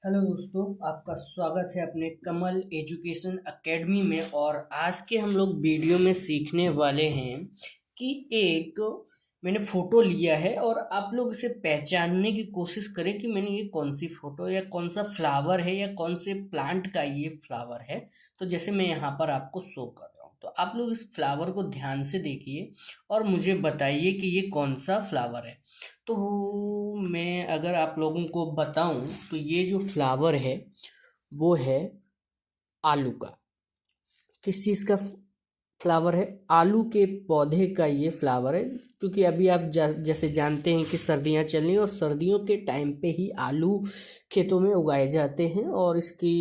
Hello दोस्तों, आपका स्वागत है अपने कमल एजुकेशन एकेडमी में। और आज के हम लोग वीडियो में सीखने वाले हैं कि एक मैंने फोटो लिया है और आप लोग इसे पहचानने की कोशिश करें कि मैंने ये कौन सी फोटो या कौन सा फ्लावर है या कौन से प्लांट का ये फ्लावर है। तो जैसे मैं यहाँ पर आपको शो कर रहा हूँ, तो आप लोग इस फ्लावर को ध्यान से देखिए और मुझे बताइए कि ये कौन सा फ्लावर है। तो मैं अगर आप लोगों को बताऊं तो ये जो फ्लावर है वो है आलू का। किस चीज़ का फ्लावर है? आलू के पौधे का ये फ्लावर है। क्योंकि अभी आप जैसे जानते हैं कि सर्दियां चल रही हैं और सर्दियों के टाइम पे ही आलू खेतों में उगाए जाते हैं और इसकी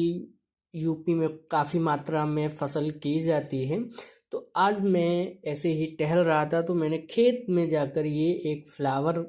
यूपी में काफ़ी मात्रा में फसल की जाती है। तो आज मैं ऐसे ही टहल रहा था तो मैंने खेत में जाकर ये एक फ्लावर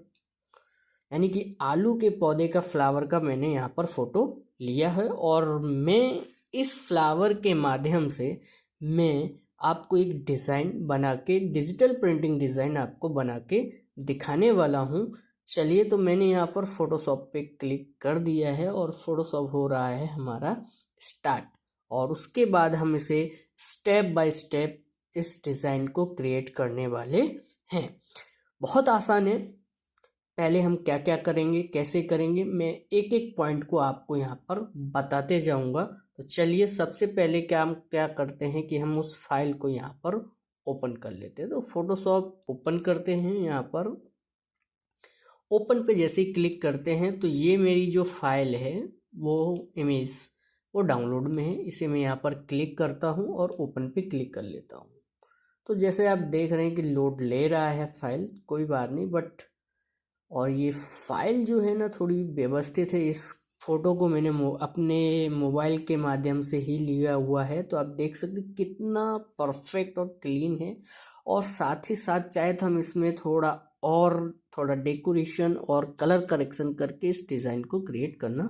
यानी कि आलू के पौधे का फ्लावर का मैंने यहाँ पर फोटो लिया है। और मैं इस फ्लावर के माध्यम से मैं आपको एक डिज़ाइन बना के, डिजिटल प्रिंटिंग डिज़ाइन आपको बना के दिखाने वाला हूँ। चलिए, तो मैंने यहाँ पर फोटोशॉप पे क्लिक कर दिया है और फोटोशॉप हो रहा है हमारा स्टार्ट। और उसके बाद हम इसे स्टेप बाय स्टेप इस डिज़ाइन को क्रिएट करने वाले हैं। बहुत आसान है। पहले हम क्या क्या करेंगे, कैसे करेंगे, मैं एक एक पॉइंट को आपको यहाँ पर बताते जाऊंगा। तो चलिए, सबसे पहले क्या हम क्या करते हैं कि हम उस फाइल को यहाँ पर ओपन कर लेते हैं। तो फोटोशॉप ओपन करते हैं। यहाँ पर ओपन पे जैसे ही क्लिक करते हैं तो ये मेरी जो फाइल है वो इमेज वो डाउनलोड में है। इसे मैं यहाँ पर क्लिक करता हूँ और ओपन पे क्लिक कर लेता हूँ। तो जैसे आप देख रहे हैं कि लोड ले रहा है फाइल, कोई बात नहीं। बट और ये फाइल जो है ना थोड़ी व्यवस्थित है। इस फोटो को मैंने अपने मोबाइल के माध्यम से ही लिया हुआ है। तो आप देख सकते हैं कितना परफेक्ट और क्लीन है। और साथ ही साथ चाहे तो हम इसमें थोड़ा डेकोरेशन और कलर करेक्शन करके इस डिज़ाइन को क्रिएट करना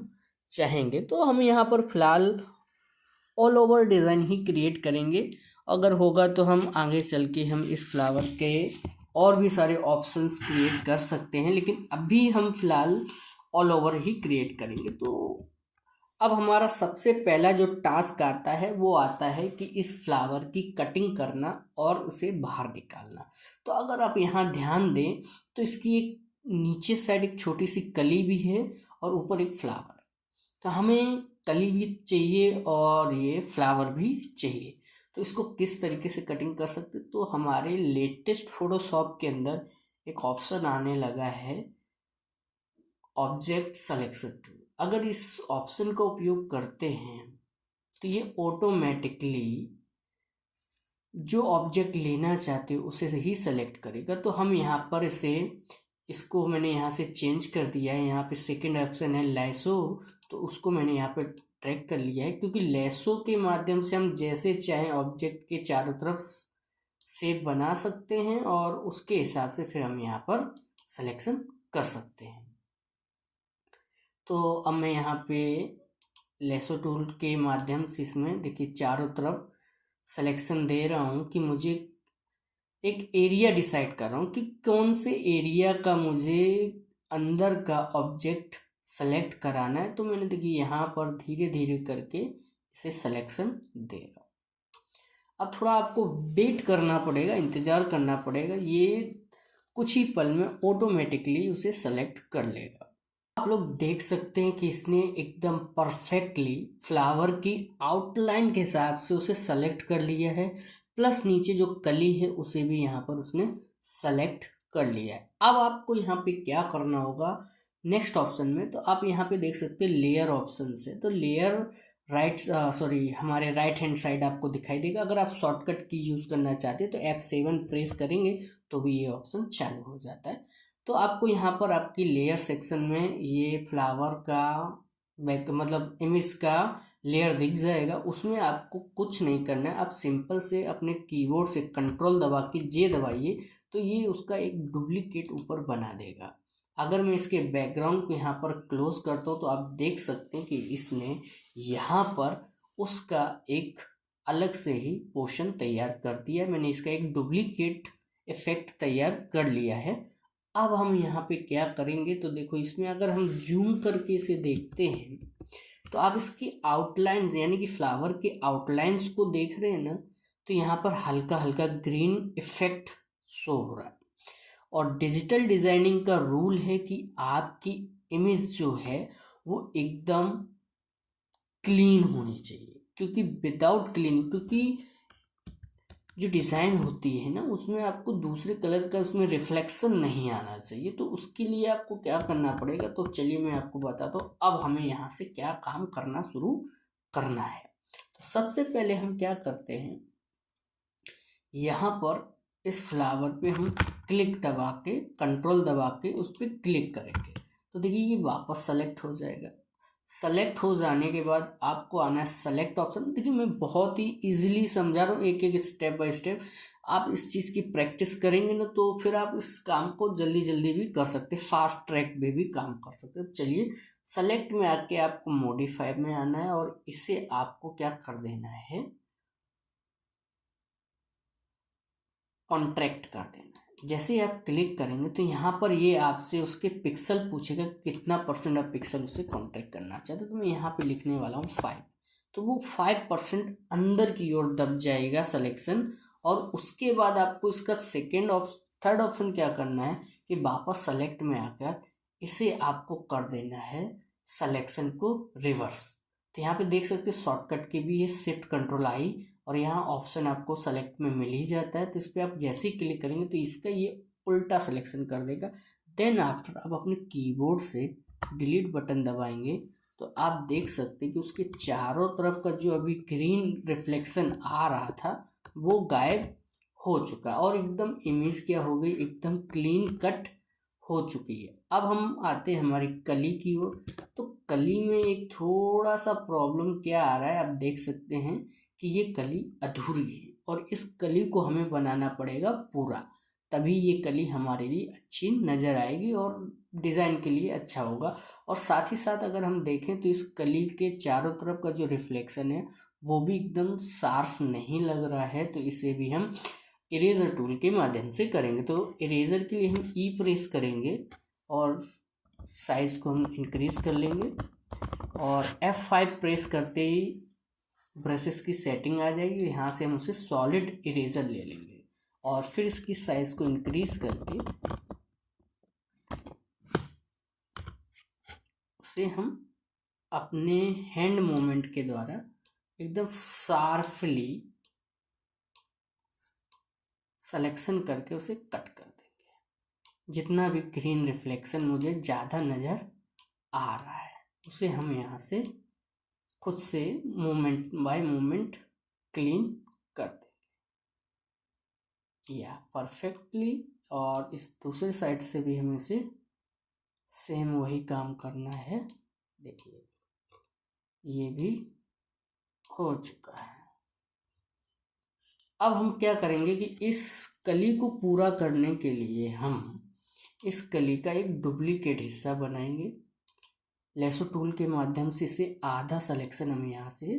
चाहेंगे तो हम यहाँ पर फिलहाल ऑल ओवर डिज़ाइन ही क्रिएट करेंगे। अगर होगा तो हम आगे चल के हम इस फ्लावर के और भी सारे ऑप्शंस क्रिएट कर सकते हैं, लेकिन अभी हम फिलहाल ऑल ओवर ही क्रिएट करेंगे। तो अब हमारा सबसे पहला जो टास्क आता है वो आता है कि इस फ्लावर की कटिंग करना और उसे बाहर निकालना। तो अगर आप यहाँ ध्यान दें तो इसकी एक नीचे साइड एक छोटी सी कली भी है और ऊपर एक फ्लावर है। तो हमें कली भी चाहिए और ये फ्लावर भी चाहिए। तो इसको किस तरीके से कटिंग कर सकते, तो हमारे लेटेस्ट फोटोशॉप के अंदर एक ऑप्शन आने लगा है, ऑब्जेक्ट सिलेक्शन टूल। अगर इस ऑप्शन का उपयोग करते हैं तो ये ऑटोमेटिकली जो ऑब्जेक्ट लेना चाहते हो उसे ही सेलेक्ट करेगा। तो हम यहाँ पर इसको मैंने यहाँ से चेंज कर दिया है। यहाँ पे सेकंड ऑप्शन है लैसो, तो उसको मैंने यहाँ पे ट्रैक कर लिया है। क्योंकि लैसो के माध्यम से हम जैसे चाहें ऑब्जेक्ट के चारों तरफ शेप बना सकते हैं और उसके हिसाब से फिर हम यहाँ पर सिलेक्शन कर सकते हैं। तो अब मैं यहाँ पे लेसो टूल के माध्यम से इसमें देखिए चारों तरफ सिलेक्शन दे रहा हूँ कि मुझे एक एरिया डिसाइड कर रहा हूँ कि कौन से एरिया का मुझे अंदर का ऑब्जेक्ट सेलेक्ट कराना है। तो मैंने देखिए यहाँ पर धीरे धीरे करके इसे सिलेक्शन दे रहा हूँ। अब थोड़ा आपको वेट करना पड़ेगा, इंतज़ार करना पड़ेगा। ये कुछ ही पल में ऑटोमेटिकली उसे सेलेक्ट कर लेगा। आप लोग देख सकते हैं कि इसने एकदम परफेक्टली फ्लावर की आउटलाइन के हिसाब से उसे सेलेक्ट कर लिया है। प्लस नीचे जो कली है उसे भी यहाँ पर उसने सेलेक्ट कर लिया है। अब आपको यहाँ पे क्या करना होगा नेक्स्ट ऑप्शन में, तो आप यहाँ पे देख सकते हैं लेयर ऑप्शन से। तो लेयर हमारे राइट हैंड साइड आपको दिखाई देगा। अगर आप शॉर्टकट की यूज़ करना चाहते हैं तो F7 प्रेस करेंगे तो भी ये ऑप्शन चालू हो जाता है। तो आपको यहाँ पर आपकी लेयर सेक्शन में ये फ्लावर का बैक मतलब इमेज का लेयर दिख जाएगा। उसमें आपको कुछ नहीं करना है। आप सिंपल से अपने कीबोर्ड से कंट्रोल दबा के जे दबाइए तो ये उसका एक डुप्लीकेट ऊपर बना देगा। अगर मैं इसके बैकग्राउंड को यहाँ पर क्लोज करता हूँ तो आप देख सकते हैं कि इसने यहाँ पर उसका एक अलग से ही पोर्शन तैयार कर दिया है। मैंने इसका एक डुप्लीकेट इफेक्ट तैयार कर लिया है। अब हम यहाँ पे क्या करेंगे, तो देखो इसमें अगर हम जूम करके इसे देखते हैं तो आप इसकी आउटलाइन यानी कि फ्लावर के आउटलाइंस को देख रहे हैं ना, तो यहाँ पर हल्का हल्का ग्रीन इफेक्ट शो हो रहा है। और डिजिटल डिजाइनिंग का रूल है कि आपकी इमेज जो है वो एकदम क्लीन होनी चाहिए, क्योंकि विदाउट क्लीन, क्योंकि जो डिज़ाइन होती है ना उसमें आपको दूसरे कलर का उसमें रिफ्लेक्शन नहीं आना चाहिए। तो उसके लिए आपको क्या करना पड़ेगा, तो चलिए मैं आपको बताता हूँ अब हमें यहाँ से क्या काम करना शुरू करना है। तो सबसे पहले हम क्या करते हैं, यहाँ पर इस फ्लावर पे हम क्लिक दबा के, कंट्रोल दबा के उस पर क्लिक करेंगे तो देखिए ये वापस सेलेक्ट हो जाएगा। सेलेक्ट हो जाने के बाद आपको आना है सेलेक्ट ऑप्शन। देखिए मैं बहुत ही इजीली समझा रहा हूँ, एक एक स्टेप बाय स्टेप। आप इस चीज़ की प्रैक्टिस करेंगे ना तो फिर आप इस काम को जल्दी जल्दी भी कर सकते, फास्ट ट्रैक में भी काम कर सकते। तो चलिए सेलेक्ट में आके आपको मॉडिफाई में आना है और इसे आपको क्या कर देना है, कॉन्ट्रैक्ट कर देना है। जैसे ही आप क्लिक करेंगे तो यहाँ पर ये आपसे उसके पिक्सल पूछेगा कितना % आप पिक्सल उससे कॉन्ट्रैक्ट करना चाहते हो। तो मैं यहाँ पे लिखने वाला हूँ 5। तो वो 5% अंदर की ओर दब जाएगा सिलेक्शन। और उसके बाद आपको इसका थर्ड ऑप्शन क्या करना है कि वापस सेलेक्ट में आकर इसे आपको कर देना है सिलेक्शन को रिवर्स। तो यहाँ पे देख सकते हैं शॉर्टकट के भी है Shift+Ctrl+I, और यहाँ ऑप्शन आपको सेलेक्ट में मिल ही जाता है। तो इस पर आप जैसे ही क्लिक करेंगे तो इसका ये उल्टा सिलेक्शन कर देगा। देन आफ्टर आप अपने कीबोर्ड से डिलीट बटन दबाएंगे तो आप देख सकते हैं कि उसके चारों तरफ का जो अभी ग्रीन रिफ्लेक्शन आ रहा था वो गायब हो चुका और एकदम इमेज क्या हो गई, एकदम क्लीन कट हो चुकी है। अब हम आते हैं हमारी कली की ओर। तो कली में एक थोड़ा सा प्रॉब्लम क्या आ रहा है, आप देख सकते हैं कि ये कली अधूरी है और इस कली को हमें बनाना पड़ेगा पूरा, तभी ये कली हमारे लिए अच्छी नज़र आएगी और डिज़ाइन के लिए अच्छा होगा। और साथ ही साथ अगर हम देखें तो इस कली के चारों तरफ का जो रिफ्लेक्शन है वो भी एकदम सार्फ नहीं लग रहा है। तो इसे भी हम इरेजर टूल के माध्यम से करेंगे। तो इरेजर के लिए हम ई प्रेस करेंगे और साइज़ को हम इंक्रीज कर लेंगे और F5 प्रेस करते ही ब्रशेस की सेटिंग आ जाएगी। यहाँ से हम उसे सॉलिड इरेजर ले लेंगे और फिर इसकी साइज को इंक्रीज करके उसे हम अपने हैंड मूवमेंट के द्वारा एकदम शार्पली सिलेक्शन करके उसे कट कर देंगे। जितना भी ग्रीन रिफ्लेक्शन मुझे ज़्यादा नज़र आ रहा है उसे हम यहाँ से खुद से मूवमेंट बाय मूवमेंट क्लीन कर देंगे या परफेक्टली। और इस दूसरे साइड से भी हमें इसे सेम वही काम करना है। देखिए ये भी हो चुका है। अब हम क्या करेंगे कि इस कली को पूरा करने के लिए हम इस कली का एक डुप्लीकेट हिस्सा बनाएंगे। लेसो टूल के माध्यम से इसे आधा सिलेक्शन हम यहाँ से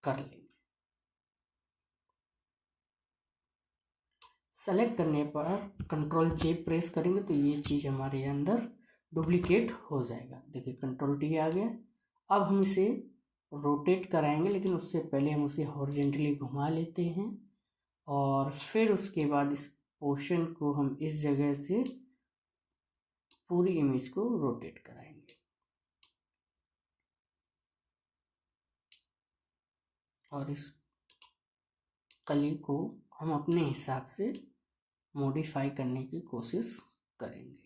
कर लेंगे। सेलेक्ट करने पर Ctrl+J प्रेस करेंगे तो ये चीज़ हमारे अंदर डुप्लीकेट हो जाएगा। देखिए Ctrl+T आ गया। अब हम इसे रोटेट कराएंगे, लेकिन उससे पहले हम उसे हॉरिजेंटली घुमा लेते हैं और फिर उसके बाद इस पोर्शन को हम इस जगह से पूरी इमेज को रोटेट कराएंगे। और इस कली को हम अपने हिसाब से मॉडिफाई करने की कोशिश करेंगे।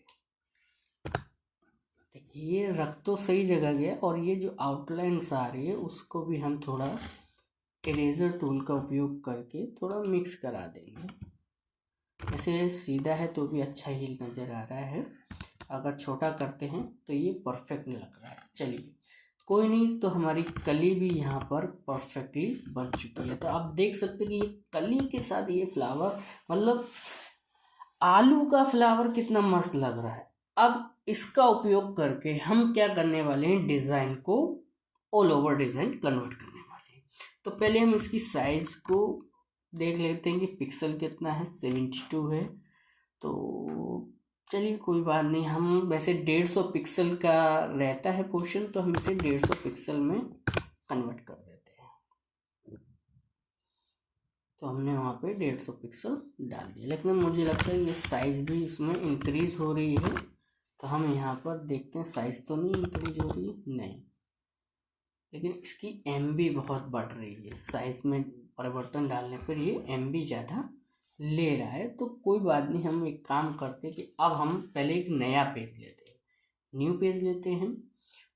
देखिए ये रख तो सही जगह गया और ये जो आउटलाइंस आ रही है उसको भी हम थोड़ा इरेजर टूल का उपयोग करके थोड़ा मिक्स करा देंगे। जैसे सीधा है तो भी अच्छा ही नज़र आ रहा है, अगर छोटा करते हैं तो ये परफेक्ट लग रहा है। चलिए कोई नहीं, तो हमारी कली भी यहाँ पर परफेक्टली बन चुकी है। तो आप देख सकते हैं कि ये कली के साथ ये फ्लावर, मतलब आलू का फ्लावर कितना मस्त लग रहा है। अब इसका उपयोग करके हम क्या करने वाले हैं, डिज़ाइन को ऑल ओवर डिज़ाइन कन्वर्ट करने वाले हैं। तो पहले हम इसकी साइज़ को देख लेते हैं कि पिक्सल कितना है, 72 है। तो चलिए कोई बात नहीं, हम वैसे 150 पिक्सल का रहता है पोर्शन, तो हम इसे 150 पिक्सल में कन्वर्ट कर देते हैं। तो हमने वहाँ पे 150 पिक्सल डाल दिया, लेकिन मुझे लगता है ये साइज़ भी इसमें इंक्रीज़ हो रही है। तो हम यहाँ पर देखते हैं, साइज़ तो नहीं इंक्रीज हो रही, नहीं, लेकिन इसकी MB बहुत बढ़ रही है। साइज़ में परिवर्तन डालने पर ये MB ज़्यादा ले रहा है। तो कोई बात नहीं, हम एक काम करते हैं कि अब हम पहले एक नया पेज लेते हैं, न्यू पेज लेते हैं,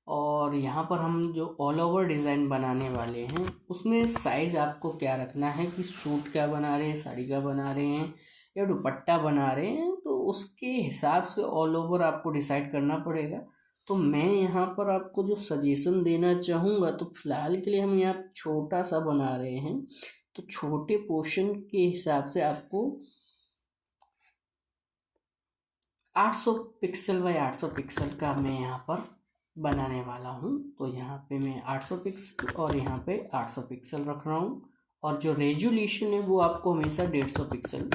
और यहाँ पर हम जो ऑल ओवर डिज़ाइन बनाने वाले हैं उसमें साइज़ आपको क्या रखना है कि सूट क्या बना रहे हैं, साड़ी का बना रहे हैं या दुपट्टा बना रहे हैं, तो उसके हिसाब से ऑल ओवर आपको डिसाइड करना पड़ेगा। तो मैं यहाँ पर आपको जो सजेशन देना चाहूँगा, तो फिलहाल के लिए हम यहाँ छोटा सा बना रहे हैं, तो छोटे पोर्शन के हिसाब से आपको 800 पिक्सल बाय 800 पिक्सल का मैं यहाँ पर बनाने वाला हूँ। तो यहाँ पे मैं 800 पिक्सल और यहाँ पे 800 पिक्सल रख रहा हूँ, और जो रेजोल्यूशन है वो आपको हमेशा 150 पिक्सल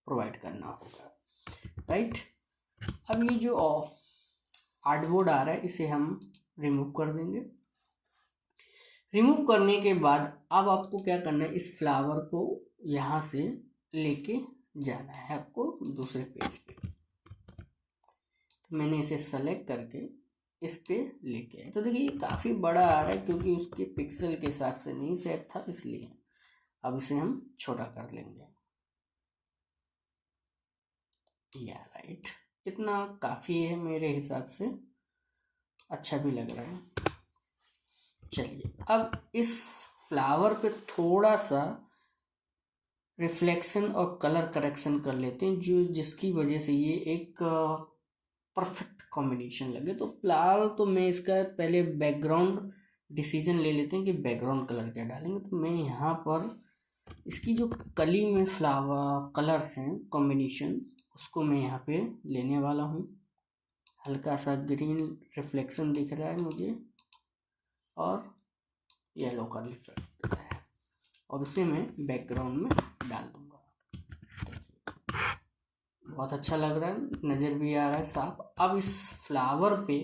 प्रोवाइड करना होगा, राइट। अब ये जो आर्टबोर्ड आ रहा है इसे हम रिमूव कर देंगे। रिमूव करने के बाद अब आपको क्या करना है, इस फ्लावर को यहाँ से लेके जाना है आपको दूसरे पेज पे। तो मैंने इसे सेलेक्ट करके इस पे लेके आए, तो देखिए ये काफ़ी बड़ा आ रहा है क्योंकि उसके पिक्सल के हिसाब से नहीं सेट था, इसलिए अब इसे हम छोटा कर लेंगे। या राइट, इतना काफ़ी है मेरे हिसाब से, अच्छा भी लग रहा है। चलिए अब इस फ्लावर पे थोड़ा सा रिफ्लेक्शन और कलर करेक्शन कर लेते हैं, जो जिसकी वजह से ये एक परफेक्ट कॉम्बिनेशन लगे। तो फिलहाल तो मैं इसका पहले बैकग्राउंड डिसीजन ले लेते हैं कि बैकग्राउंड कलर क्या डालेंगे। तो मैं यहाँ पर इसकी जो कली में फ्लावर कलर्स हैं कॉम्बिनेशन, उसको मैं यहाँ पे लेने वाला हूँ। हल्का सा ग्रीन रिफ्लेक्शन दिख रहा है मुझे और येलो का रिफ्लेक्ट दिख रहा है, और उसे मैं बैकग्राउंड में डाल दूँगा। बहुत अच्छा लग रहा है, नज़र भी आ रहा है साफ। अब इस फ्लावर पे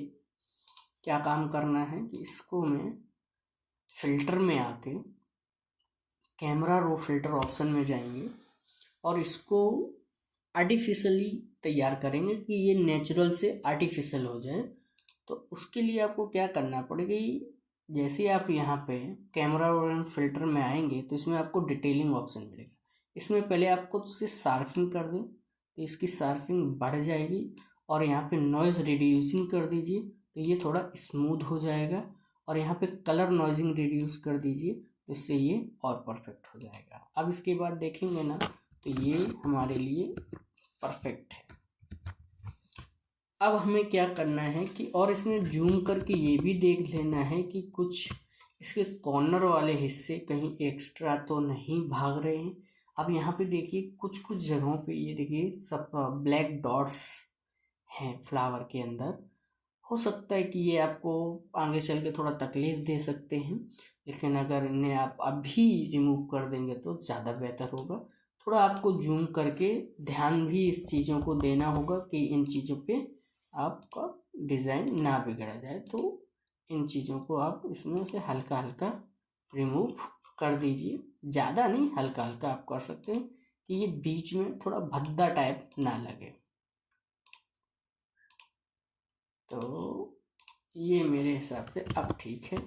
क्या काम करना है कि इसको मैं फिल्टर में आके कैमरा रो फिल्टर ऑप्शन में जाएंगे और इसको आर्टिफिशियली तैयार करेंगे कि ये नेचुरल से आर्टिफिशियल हो जाए। तो उसके लिए आपको क्या करना पड़ेगा, जैसे आप यहाँ पे कैमरा रो फिल्टर में आएंगे तो इसमें आपको डिटेलिंग ऑप्शन मिलेगा। इसमें पहले आपको इसे शार्पनिंग कर दें, तो इसकी शार्पनिंग बढ़ जाएगी, और यहाँ पे नॉइज़ रिड्यूसिंग कर दीजिए तो ये थोड़ा स्मूथ हो जाएगा, और यहाँ पे कलर नॉइजिंग रिड्यूस कर दीजिए तो इससे ये और परफेक्ट हो जाएगा। अब इसके बाद देखेंगे ना तो ये हमारे लिए परफेक्ट है। अब हमें क्या करना है कि और इसमें जूम करके ये भी देख लेना है कि कुछ इसके कॉर्नर वाले हिस्से कहीं एक्स्ट्रा तो नहीं भाग रहे हैं। अब यहाँ पे देखिए कुछ कुछ जगहों पे ये देखिए सब ब्लैक डॉट्स हैं फ्लावर के अंदर। हो सकता है कि ये आपको आगे चल के थोड़ा तकलीफ़ दे सकते हैं, लेकिन अगर इन्हें आप अभी रिमूव कर देंगे तो ज़्यादा बेहतर होगा। थोड़ा आपको जूम करके ध्यान भी इस चीज़ों को देना होगा कि इन चीज़ों पे आपका डिज़ाइन ना बिगड़ा जाए। तो इन चीज़ों को आप इसमें से हल्का हल्का रिमूव कर दीजिए, ज़्यादा नहीं, हल्का हल्का आप कर सकते हैं कि ये बीच में थोड़ा भद्दा टाइप ना लगे। तो ये मेरे हिसाब से अब ठीक है।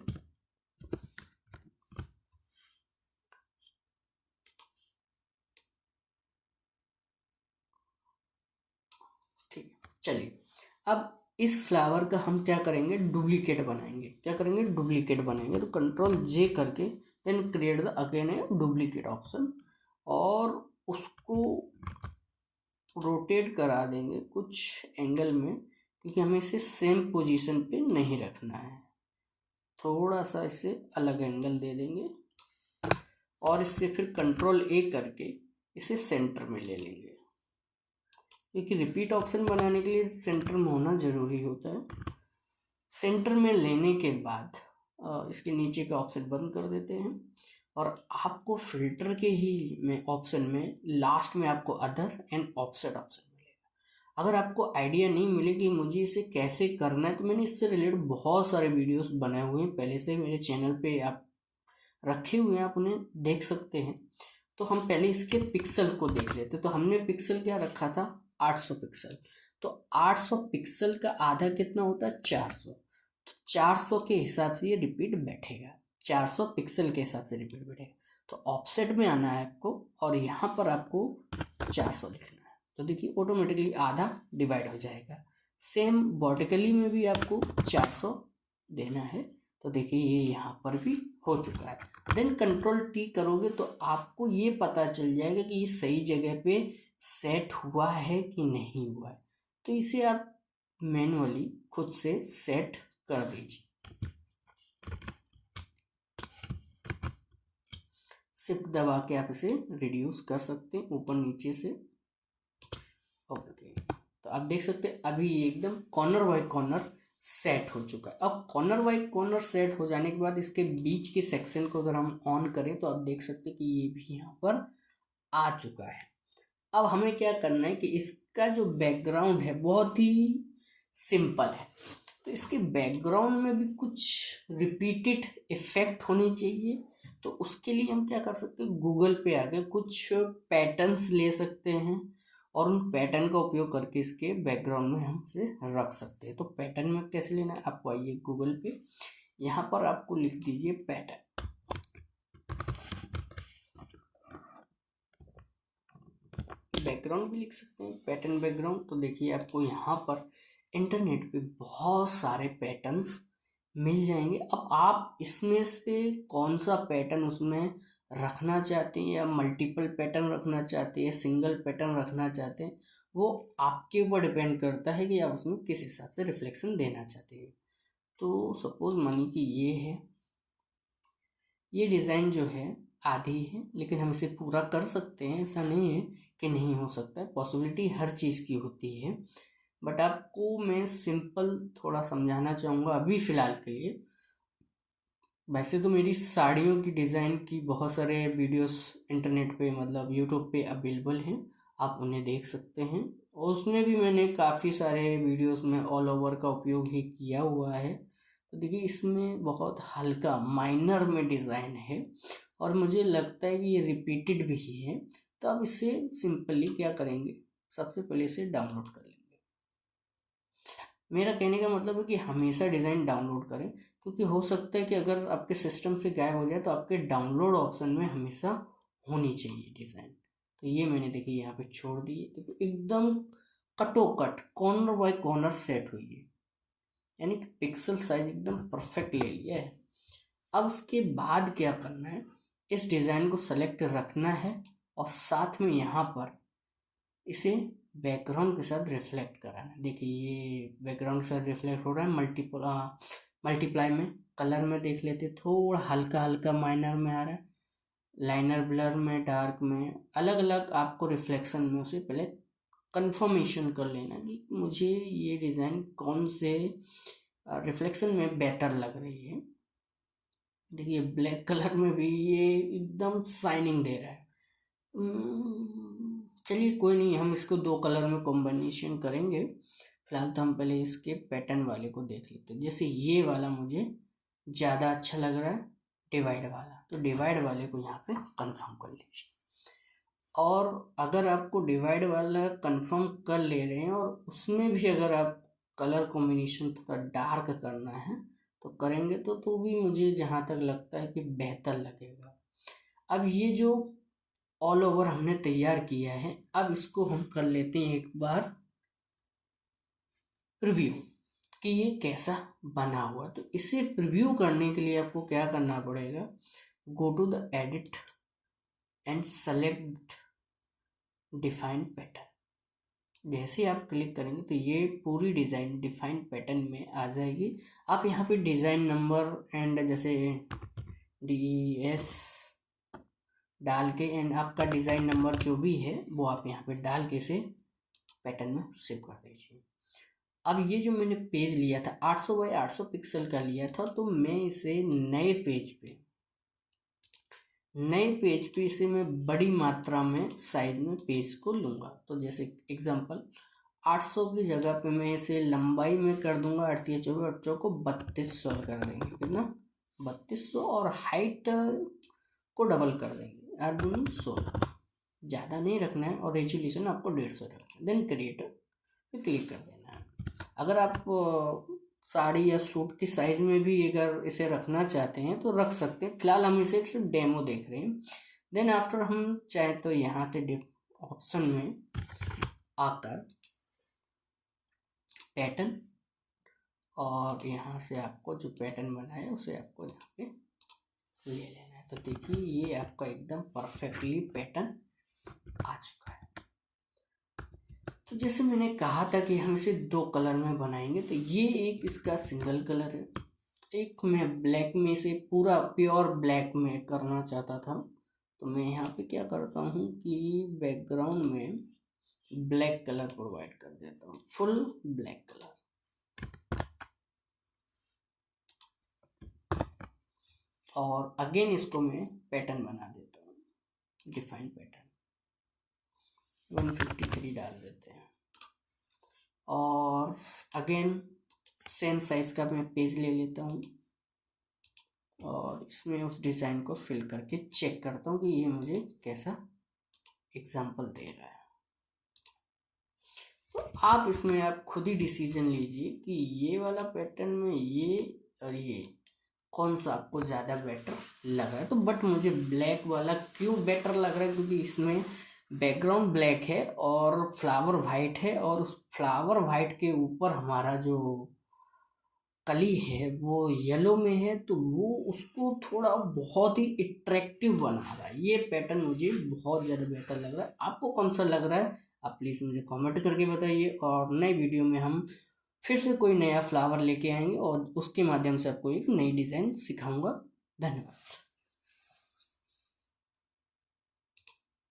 ठीक, चलिए अब इस फ्लावर का हम क्या करेंगे, डुप्लीकेट बनाएंगे। क्या करेंगे, डुप्लीकेट बनाएंगे। तो Ctrl+J करके then create the again a duplicate option, और उसको रोटेट करा देंगे कुछ एंगल में, क्योंकि हमें इसे सेम पोजीशन पे नहीं रखना है। थोड़ा सा इसे अलग एंगल दे देंगे और इससे फिर Ctrl+A करके इसे सेंटर में ले लेंगे, क्योंकि रिपीट ऑप्शन बनाने के लिए सेंटर में होना ज़रूरी होता है। सेंटर में लेने के बाद इसके नीचे का ऑप्शन बंद कर देते हैं, और आपको फिल्टर के ही में ऑप्शन में लास्ट में आपको अदर एंड ऑफसेट ऑप्शन मिलेगा। अगर आपको आइडिया नहीं मिले कि मुझे इसे कैसे करना है, तो मैंने इससे रिलेटेड बहुत सारे वीडियोस बनाए हुए हैं पहले से मेरे चैनल पे, आप रखे हुए हैं, आप उन्हें देख सकते हैं। तो हम पहले इसके पिक्सल को देख लेते। तो हमने पिक्सल क्या रखा था, 800 पिक्सल। तो 800 पिक्सल का आधा कितना होता है, 400। तो 400 के हिसाब से ये रिपीट बैठेगा, 400 पिक्सल के हिसाब से रिपीट बैठेगा। तो ऑफसेट में आना है आपको और यहाँ पर आपको 400 लिखना है। तो देखिए ऑटोमेटिकली आधा डिवाइड हो जाएगा। सेम वर्टिकली में भी आपको 400 देना है। तो देखिए ये यहाँ पर भी हो चुका है। देन कंट्रोल टी करोगे तो आपको ये पता चल जाएगा कि ये सही जगह पे सेट हुआ है कि नहीं हुआ है। तो इसे आप मैनुअली खुद से सेट कर दीजिए। शिफ्ट दबा के आप इसे रिड्यूस कर सकते हैं ऊपर नीचे से। ओके, तो आप देख सकते हैं अभी ये एकदम कॉर्नर बाय कॉर्नर सेट हो चुका है। अब कॉर्नर बाय कॉर्नर सेट हो जाने के बाद इसके बीच के सेक्शन को अगर हम ऑन करें तो आप देख सकते हैं कि ये भी यहाँ पर आ चुका है। अब हमें क्या करना है कि इसका जो बैकग्राउंड है बहुत ही सिंपल है। तो इसके बैकग्राउंड में भी कुछ रिपीटेड इफेक्ट होनी चाहिए। तो उसके लिए हम क्या कर सकते हैं, गूगल पे आके कुछ पैटर्न्स ले सकते हैं और उन पैटर्न का उपयोग करके इसके बैकग्राउंड में हम इसे रख सकते हैं। तो पैटर्न में कैसे लेना है, आपको आइए गूगल पे, यहाँ पर आपको लिख दीजिए पैटर्न। बैकग्राउंड भी लिख सकते हैं, पैटर्न बैकग्राउंड। तो देखिए आपको यहाँ पर इंटरनेट पे बहुत सारे पैटर्न्स मिल जाएंगे। अब आप इसमें से कौन सा पैटर्न उसमें रखना चाहते हैं, या मल्टीपल पैटर्न रखना चाहते हैं, सिंगल पैटर्न रखना चाहते हैं, वो आपके ऊपर डिपेंड करता है कि आप उसमें किस हिसाब से रिफ्लेक्शन देना चाहते हैं। तो सपोज मानिए कि ये डिज़ाइन जो है आधी है, लेकिन हम इसे पूरा कर सकते हैं, ऐसा नहीं है कि नहीं हो सकता है, पॉसिबिलिटी हर चीज़ की होती है। बट आपको मैं सिंपल थोड़ा समझाना चाहूँगा अभी फ़िलहाल के लिए। वैसे तो मेरी साड़ियों की डिज़ाइन की बहुत सारे वीडियोस इंटरनेट पे, मतलब यूट्यूब पे अवेलेबल हैं, आप उन्हें देख सकते हैं। और उसमें भी मैंने काफ़ी सारे वीडियोस में ऑल ओवर का उपयोग ही किया हुआ है। तो देखिए इसमें बहुत हल्का माइनर में डिज़ाइन है और मुझे लगता है कि ये रिपीटेड भी है। तो अब इसे सिंपली क्या करेंगे, सबसे पहले इसे डाउनलोड कर लेंगे। मेरा कहने का मतलब है कि हमेशा डिज़ाइन डाउनलोड करें, क्योंकि हो सकता है कि अगर आपके सिस्टम से गायब हो जाए तो आपके डाउनलोड ऑप्शन में हमेशा होनी चाहिए डिज़ाइन। तो ये मैंने देखिए यहाँ पे छोड़ दी है। देखो एकदम कटोकट कॉर्नर बाय कॉर्नर सेट हुई है, यानी कि पिक्सल साइज एकदम परफेक्ट ले लिया है। अब उसके बाद क्या करना है, इस डिज़ाइन को सेलेक्ट रखना है और साथ में यहाँ पर इसे बैकग्राउंड के साथ रिफ्लेक्ट कराना है। देखिए ये बैकग्राउंड के साथ रिफ्लेक्ट हो रहा है। मल्टीप्लाई में कलर में देख लेते, थोड़ा हल्का हल्का माइनर में आ रहा है, लाइनर ब्लर में, डार्क में, अलग अलग आपको रिफ्लेक्शन में उसे पहले कंफर्मेशन कर लेना कि मुझे ये डिज़ाइन कौन से रिफ्लेक्शन में बेटर लग रही है। देखिए ब्लैक कलर में भी ये एकदम शाइनिंग दे रहा है। चलिए कोई नहीं, हम इसको दो कलर में कॉम्बिनेशन करेंगे। फिलहाल तो हम पहले इसके पैटर्न वाले को देख लेते हैं। जैसे ये वाला मुझे ज़्यादा अच्छा लग रहा है, डिवाइड वाला, तो डिवाइड वाले को यहाँ पे कंफर्म कर लीजिए। और अगर आपको डिवाइड वाला कंफर्म कर ले रहे हैं और उसमें भी अगर आप कलर कॉम्बिनेशन थोड़ा डार्क करना है तो करेंगे तो भी मुझे जहाँ तक लगता है कि बेहतर लगेगा। अब ये जो ऑल ओवर हमने तैयार किया है, अब इसको हम कर लेते हैं एक बार प्रीव्यू कि ये कैसा बना हुआ। तो इसे प्रीव्यू करने के लिए आपको क्या करना पड़ेगा, go to the edit and select define pattern. जैसे आप क्लिक करेंगे तो ये पूरी डिज़ाइन डिफाइन पैटर्न में आ जाएगी। आप यहाँ पे डिज़ाइन नंबर एंड जैसे DES डाल के एंड आपका डिज़ाइन नंबर जो भी है वो आप यहाँ पे डाल के इसे पैटर्न में सेव कर दीजिए। अब ये जो मैंने पेज लिया था 800 बाई 800 पिक्सल का लिया था, तो मैं इसे नए पेज पे इसे मैं बड़ी मात्रा में साइज में पेज को लूँगा। तो जैसे एग्जांपल 800 की जगह पे मैं इसे लंबाई में कर दूंगा 8 को 3200 कर देंगे, कितना 3200, और हाइट को डबल कर देंगे 8 दूनी 16, ज़्यादा नहीं रखना है, और रेजोल्यूशन आपको 150 रखना है। देन क्रिएट पे क्लिक कर देना है। अगर आप साड़ी या सूट की साइज़ में भी अगर इसे रखना चाहते हैं तो रख सकते हैं, फिलहाल हम इसे सिर्फ डेमो देख रहे हैं। देन आफ्टर हम चाहे तो यहाँ से ऑप्शन में आकर पैटर्न, और यहाँ से आपको जो पैटर्न बना है उसे आपको यहाँ पे ले लेना है। तो देखिए ये आपका एकदम परफेक्टली पैटर्न आ चुका है। तो जैसे मैंने कहा था कि हम इसे 2 कलर में बनाएंगे, तो ये एक इसका सिंगल कलर है, एक मैं ब्लैक में इसे पूरा प्योर ब्लैक में करना चाहता था। तो मैं यहाँ पे क्या करता हूँ कि बैकग्राउंड में ब्लैक कलर प्रोवाइड कर देता हूँ, फुल ब्लैक कलर। और अगेन इसको मैं पैटर्न बना देता हूँ, डिफाइन पैटर्न 153 डाल देते हैं, और अगेन सेम साइज का मैं पेज ले लेता हूँ, और इसमें उस डिज़ाइन को फिल करके चेक करता हूँ कि ये मुझे कैसा एग्जाम्पल दे रहा है। तो आप इसमें आप खुद ही डिसीजन लीजिए कि ये वाला पैटर्न में ये और ये कौन सा आपको ज़्यादा बेटर लग रहा है। तो बट मुझे ब्लैक वाला क्यों बेटर लग रहा है, क्योंकि इसमें बैकग्राउंड ब्लैक है और फ्लावर वाइट है, और उस फ्लावर वाइट के ऊपर हमारा जो कली है वो येलो में है, तो वो उसको थोड़ा बहुत ही अट्रैक्टिव बना रहा है। ये पैटर्न मुझे बहुत ज़्यादा बेहतर लग रहा है। आपको कौन सा लग रहा है आप प्लीज़ मुझे कमेंट करके बताइए, और नए वीडियो में हम फिर से कोई नया फ्लावर लेके आएंगे और उसके माध्यम से आपको एक नई डिज़ाइन सिखाऊंगा। धन्यवाद।